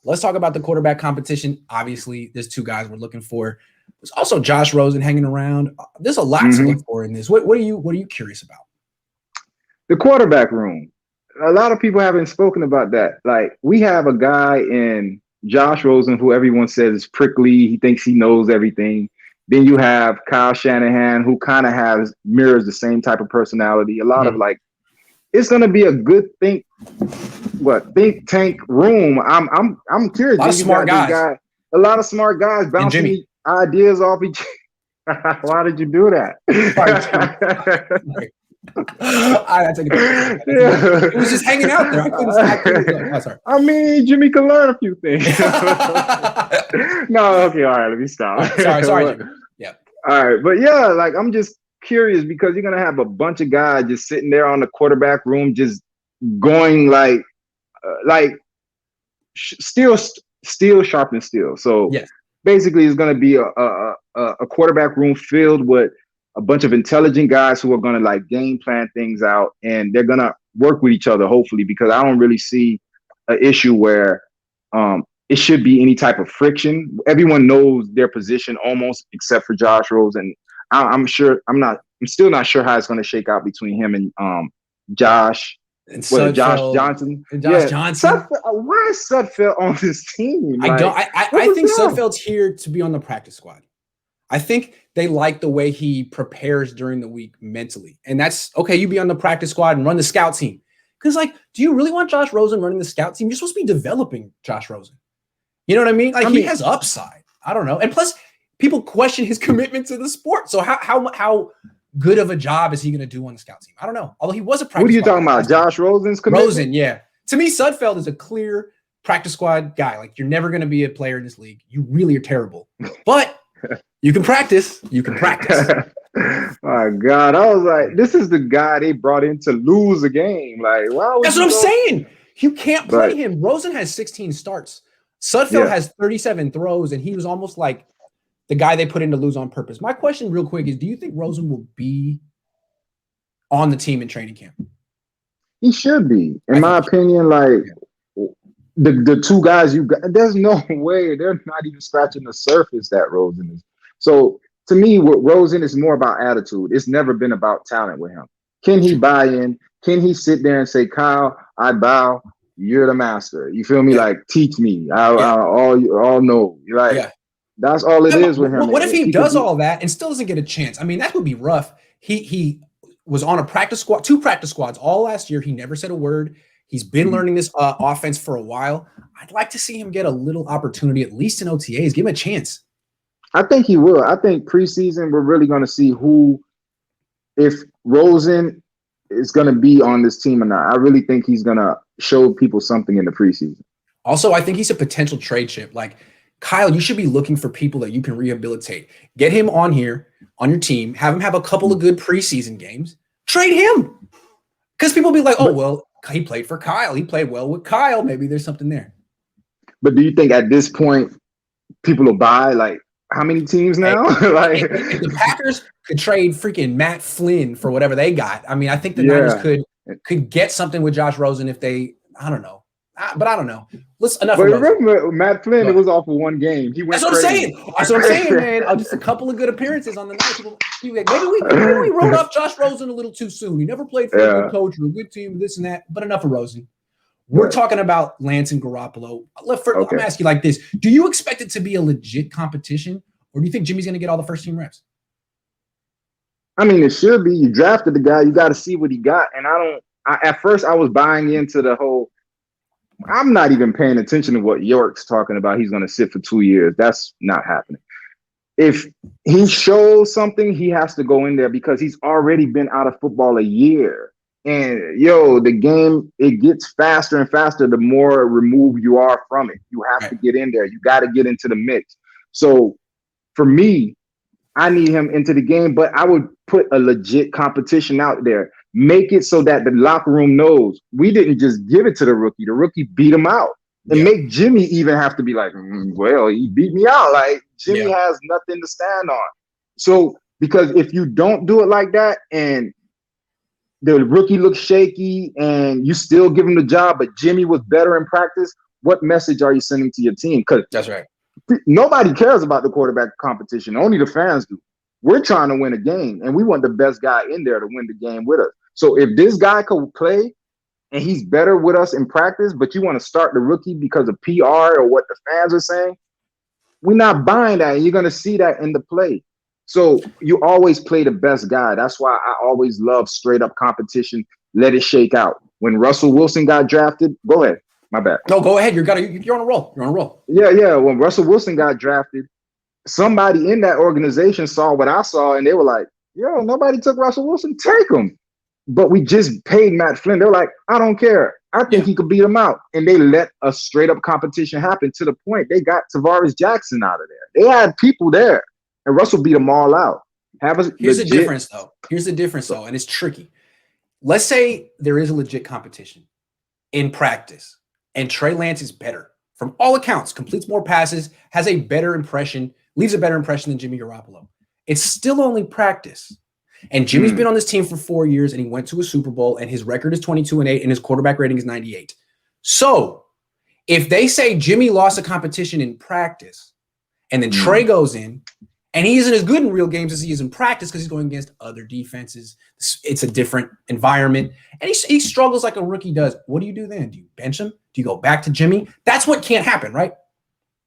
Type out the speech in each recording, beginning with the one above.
let's talk about the quarterback competition. Obviously, there's two guys we're looking for. There's also Josh Rosen hanging around. There's a lot to look for in this. What are you curious about? The quarterback room. A lot of people haven't spoken about that. Like, we have a guy in Josh Rosen who everyone says is prickly. He thinks he knows everything. Then you have Kyle Shanahan, who kind of mirrors the same type of personality. A lot of like, it's going to be a good think tank room. I'm curious. A lot of smart guys. A lot of smart guys bouncing ideas off each. Why did you do that? Sorry. It was just hanging out there. I couldn't. Sorry. I mean, Jimmy can learn a few things. No, okay, all right. Let me stop. Sorry, Jimmy. Yeah. All right, but yeah, like, I'm just curious because you're gonna have a bunch of guys just sitting there on the quarterback room, just going steel sharpen steel. So yes. Basically, it's gonna be a quarterback room filled with a bunch of intelligent guys who are going to like game plan things out, and they're going to work with each other, hopefully, because I don't really see an issue where it should be any type of friction. Everyone knows their position almost, except for Josh Rosen. I'm still not sure how it's going to shake out between him and Josh. And Josh Johnson. Johnson. Why is Sudfeld on this team? I think Sudfeld's here to be on the practice squad. I think they like the way he prepares during the week mentally. And that's okay. You be on the practice squad and run the scout team. Because, like, do you really want Josh Rosen running the scout team? You're supposed to be developing Josh Rosen. You know what I mean? Like, he has upside. I don't know. And plus, people question his commitment to the sport. So how good of a job is he going to do on the scout team? I don't know. Although he was a practice What are you talking about? Josh Rosen's commitment? Rosen, yeah. To me, Sudfeld is a clear practice squad guy. Like, you're never going to be a player in this league. You really are terrible. But you can practice. My God. I was like, this is the guy they brought in to lose a game. Like, wow. That's what I'm saying. You can't play him. Rosen has 16 starts. Sudfeld has 37 throws, and he was almost like the guy they put in to lose on purpose. My question real quick is, do you think Rosen will be on the team in training camp? He should be. In my opinion, like, the two guys you got, there's no way they're not even scratching the surface that Rosen is. So to me, what Rosen is more about attitude. It's never been about talent with him. Can he buy in? Can he sit there and say, Kyle, I bow, you're the master. You feel me? Yeah. Like, teach me. I all know. Like, that's all it is with him. What if he does all that and still doesn't get a chance? I mean, that would be rough. He was on a practice squad, 2 practice squads all last year. He never said a word. He's been learning this offense for a while. I'd like to see him get a little opportunity, at least in OTAs. Give him a chance. I think he will. I think preseason, we're really going to see if Rosen is going to be on this team or not. I really think he's going to show people something in the preseason. Also, I think he's a potential trade chip. Like, Kyle, you should be looking for people that you can rehabilitate. Get him on here, on your team. Have him have a couple of good preseason games. Trade him. Because people will be like, oh, well, he played for Kyle. He played well with Kyle. Maybe there's something there. But do you think at this point people will buy? Like, how many teams now? Like, if the Packers could trade freaking Matt Flynn for whatever they got. I mean, I think the Niners could get something with Josh Rosen if they. I don't know. But I don't know. Enough. But remember, Matt Flynn, it was off of one game. He went. That's what I'm saying. That's what I'm saying, man. Just a couple of good appearances on the night. People like, maybe we wrote off Josh Rosen a little too soon. He never played for a good coach or a good team, this and that. But enough of Rosen. We're talking about Lance and Garoppolo. Let me ask you like this: do you expect it to be a legit competition, or do you think Jimmy's going to get all the first team reps? I mean, it should be. You drafted the guy. You got to see what he got. And at first, I was buying into the whole. I'm not even paying attention to what York's talking about. He's going to sit for 2 years. That's not happening. If he shows something, he has to go in there because he's already been out of football a year. And, the game, it gets faster and faster the more removed you are from it. You have to get in there. You got to get into the mix. So, for me, I need him into the game, but I would put a legit competition out there. Make it so that the locker room knows we didn't just give it to the rookie. The rookie beat him out. And make Jimmy even have to be like, well, he beat me out. Like, Jimmy has nothing to stand on. So, because if you don't do it like that and the rookie looks shaky and you still give him the job, but Jimmy was better in practice, what message are you sending to your team? Because that's right. nobody cares about the quarterback competition. Only the fans do. We're trying to win a game, and we want the best guy in there to win the game with us. So if this guy could play and he's better with us in practice, but you want to start the rookie because of PR or what the fans are saying, we're not buying that. And you're going to see that in the play. So you always play the best guy. That's why I always love straight up competition. Let it shake out. When Russell Wilson got drafted, go ahead. My bad. No, go ahead. You're on a roll. You're on a roll. Yeah. When Russell Wilson got drafted, somebody in that organization saw what I saw, and they were like, yo, nobody took Russell Wilson. Take him. But we just paid Matt Flynn. They're like, I don't care. I think he could beat him out. And they let a straight up competition happen to the point they got Tavares Jackson out of there. They had people there, and Russell beat them all out. Here's the difference, though. And it's tricky. Let's say there is a legit competition in practice, and Trey Lance is better. From all accounts, completes more passes, has a better impression, leaves a better impression than Jimmy Garoppolo. It's still only practice. And Jimmy's been on this team for 4 years, and he went to a Super Bowl, and his record is 22-8, and his quarterback rating is 98. So if they say Jimmy lost a competition in practice, and then Trey goes in, and he isn't as good in real games as he is in practice because he's going against other defenses. It's a different environment. And he struggles like a rookie does. What do you do then? Do you bench him? Do you go back to Jimmy? That's what can't happen, right?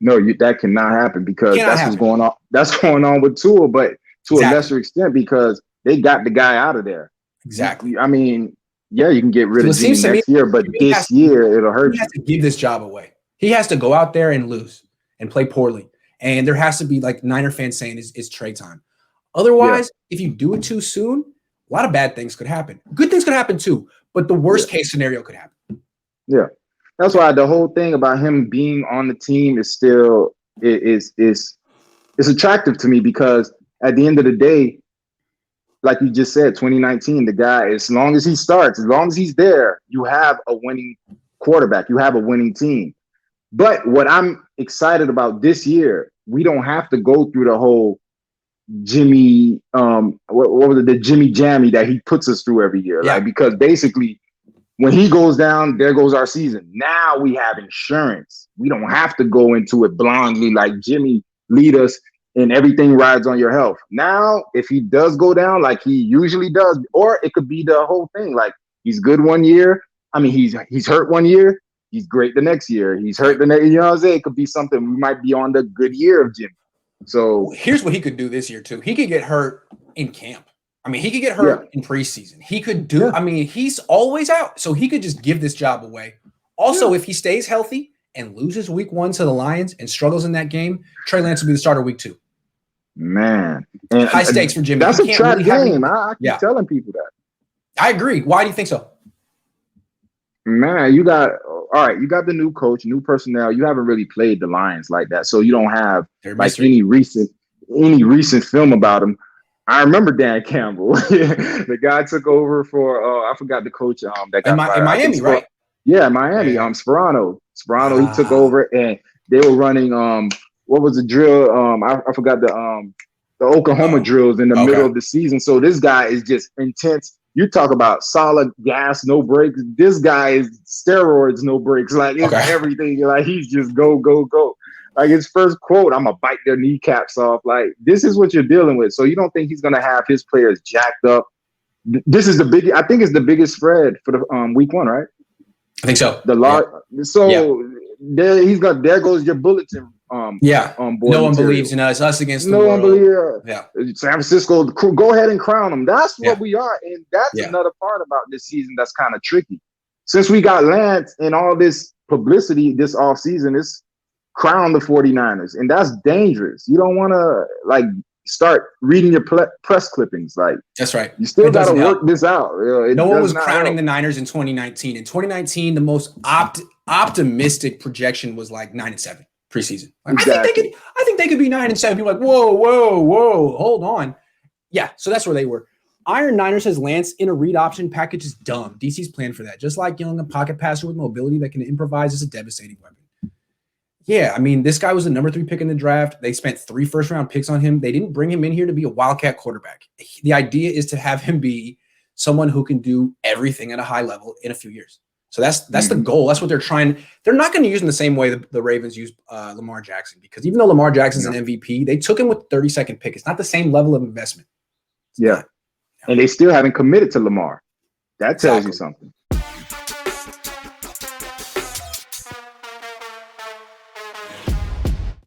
No, that cannot happen because what's going on. That's going on with Tua, but to a lesser extent because they got the guy out of there. Exactly. I mean, yeah, you can get rid of Jimmy next year, but this year it'll hurt you. He has to give this job away. He has to go out there and lose and play poorly. And there has to be, like Niner fans saying, it's Trey time. Otherwise, if you do it too soon, a lot of bad things could happen. Good things could happen too, but the worst case scenario could happen. Yeah. That's why the whole thing about him being on the team is still is attractive to me because at the end of the day, like you just said, 2019, the guy, as long as he starts, as long as he's there, you have a winning quarterback. You have a winning team. But what I'm excited about this year, we don't have to go through the whole Jimmy, what was it, the Jimmy Jammy that he puts us through every year. Like, because basically when he goes down, there goes our season. Now we have insurance. We don't have to go into it blindly like Jimmy lead us and everything rides on your health. Now, if he does go down like he usually does, or it could be the whole thing, like he's good one year. I mean, he's hurt one year. He's great the next year. He's hurt the next, you know what I'm saying? It could be something. We might be on the good year of Jimmy. So here's what he could do this year too. He could get hurt in camp. I mean, he could get hurt in preseason. He could do, I mean, he's always out. So he could just give this job away. Also, if he stays healthy and loses week 1 to the Lions and struggles in that game, Trey Lance will be the starter week 2. Man. And high stakes for Jimmy. That's a trap game. I keep telling people that. I agree. Why do you think so? Man, you got the new coach, new personnel. You haven't really played the Lions like that. So you don't have like any recent film about them. I remember Dan Campbell. The guy took over for I forgot the coach that got in Miami, right? Yeah, Miami. Sperano. He took over and they were running what was the drill? I forgot the Oklahoma drills in the middle of the season. So this guy is just intense. You talk about solid gas, no brakes. This guy is steroids, no brakes. Like it's everything. Like he's just go. Like his first quote, "I'm gonna bite their kneecaps off." Like this is what you're dealing with. So you don't think he's gonna have his players jacked up? This is I think it's the biggest spread for the week 1, right? I think so. There goes your bulletin. No one believes in us. Us against the world. No one believes. San Francisco, go ahead and crown them. That's what we are, and that's another part about this season that's kind of tricky. Since we got Lance and all this publicity this offseason, it's crown the 49ers, and that's dangerous. You don't want to like start reading your press clippings. Like that's right. You still got to work this out. No one was crowning the Niners in 2019. In 2019, the most optimistic projection was like 9-7 preseason. Like, exactly. I think they could be 9-7. People are like, whoa, hold on. Yeah, so that's where they were. Iron Niner says Lance in a read option package is dumb. DC's plan for that. Just like Young, a pocket passer with mobility that can improvise is a devastating weapon. Yeah, I mean, this guy was the number 3 pick in the draft. They spent 3 first-round picks on him. They didn't bring him in here to be a wildcat quarterback. The idea is to have him be someone who can do everything at a high level in a few years. So that's the goal. That's what they're trying. They're not going to use him the same way the Ravens use Lamar Jackson, because even though Lamar Jackson's an MVP, they took him with 32nd pick. It's not the same level of investment. And they still haven't committed to Lamar. That tells you something.